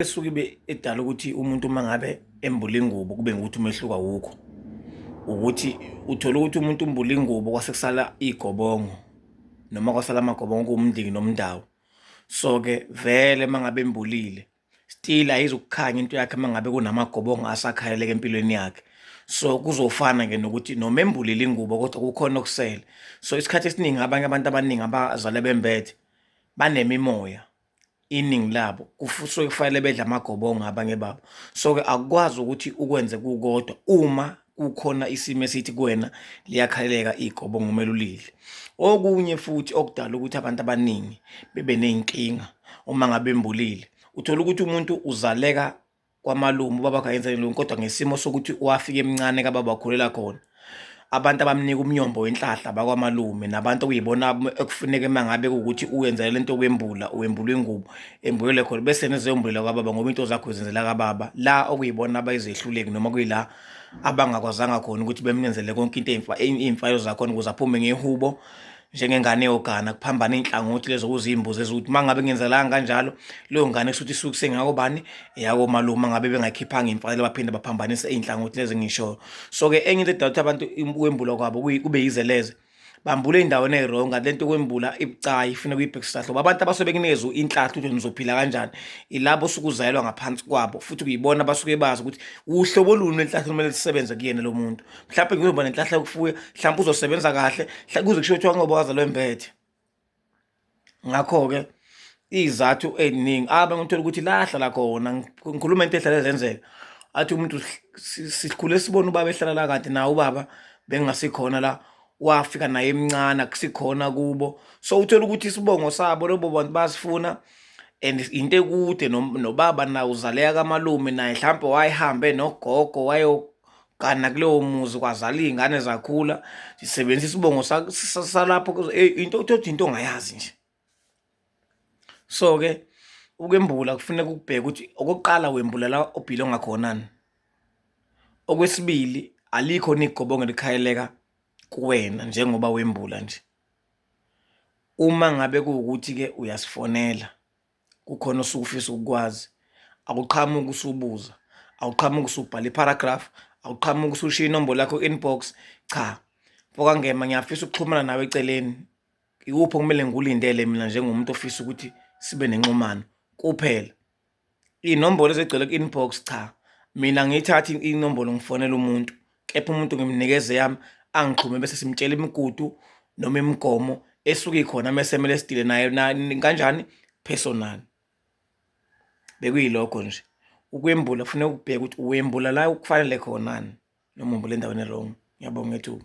Esuke ibe edala ukuthi umuntu mangabe embula ingubo kube ngukuthi umehluko awukho, ukuthi uthola ukuthi umuntu umbula ingubo kwase kusala igobongo noma kwasala amagobongo kuwumndeni nomndawo. So-ke vele mangabe embulile still ayizukukhanya into yakhe mangabe kunamagobongo asakhaleleka empilweni yakhe. So kuzofana-ke nokuthi noma embulile ingubo kodwa kukhona okusele. So isikhathi esiningi abanye abantu abaningi abazale bembethe banemimoya iningi labo kusuke kufanele bedla amagobongo abanye babo. So-ke akukwazi ukuthi ukwenze kukodwa uma kukhona isimo esithi kuwena liyakhaleleka igobongo kumele ulidle. Okunye futhi okudala ukuthi abantu abaningi bebe ney'nkinga uma ngabe embulile, uthola ukuthi umuntu uzaleka kwamalume, ubaba akayenze lutho kodwa ngesimo sokuthi wafika emncane kababa wakhulela khona. Abantu abamnika umnyombo wenhlahla bakwamalume nabantu okuyibona ekufuneka mangabe kuwukuthi uyenza lento yokwembula, wembula ingubo, embulele khona bese nezombulela kwababa ngoba into zakho uzenzela kababa, la okuyibona abayizehluleki noma kuyila abangakwazanga khona ukuthi bemenzele konke into iy'mfanelo zakhona ukuze aphume ngehubo njengengane yogana, kuphambana iy'nhlangothi lezo okuziy'mbuzi ezokuthi uma ngabe kungenzelanga kanjalo leyo ngane kusuthi isuke sengeyakobani, eyakomalume uma ngabe bengayikhiphanga iy'mfanelo baphinde baphambanise iy'nhlangothi lezi engishoyo. So-ke enye into edala ukuthi abantu ukwembula kwabo kube yizeleze, bambula ey'ndaweni ey'rongi. Le nto yokwembula ibucayi ifuna kuyibhekisisa hlobo. Abantu abasuke bekunikeza inhlahla ukuthi nizophila kanjani ilabo osuke uzalelwa ngaphansi kwabo futhi kuyibona abasuke bazi ukuthi uhlobo luni lwenhlahla kumele lisebenze kuyena lo muntu. Mhlawumbe ngizoba nenhlahla yokufuya, mhlawumbe uzosebenza kahle kuze kushiwo kuthiwa ngoba wazalwa embethe. Ngakho-ke iy'zathu ey'ningi abanye uthola ukuthi la ahlala khona, ngikhuluma into ehlale zenzeka, athi umuntu sikhule sibona ubaba ehlala la kanti naye ubaba bengasikhona la, wafika naye emncane akusikhona kubo. So uthola ukuthi isibongo sabo labo bantu basifuna and into ekude nobaba nawe uzaleka kamalume naye mhlampe wayehambe nogogo wayogana kuleyo muzi kwazala iy'ngane zakhula zisebenzisa isibongo salapho into uthi into ongayazi nje. So-ke ukwembula kufuneka ukubheke ukuthi okokuqala wembula la obhilonga khonani. Okwesibili alikho igobongo elikhayeleka kuwena njengoba wembula nje. Uma ngabe kuwukuthi-ke uyasifonela kukhona osuke ufisa ukukwazi, akuqhamuki usubuza, awuqhamuki usubhala i-paragraph, awuqhamuki usushiya inombolo yakho inbox, cha. Mfoka Ngema ngiyafisa ukuxhumana nawe eceleni, ikuphi okumele ngikulindele mina njengomuntu ofisa ukuthi sibe nenxumano kuphela. Iy'nombolo ezigcwele ku-inbox cha, mina ngiyithathe inombolo ngifonele umuntu, kepha umuntu ngimnikeze yami angixhume bese simtshela imigudu noma imigomo esuke ikhona mese kumele sidile naye kanjani personal. Bekuyilokho nje. Ukwembula kufuneka ukubheke ukuthi wembula la okufanele khonani noma umbula endaweni e-wrong. Ngiyabonga ithuba.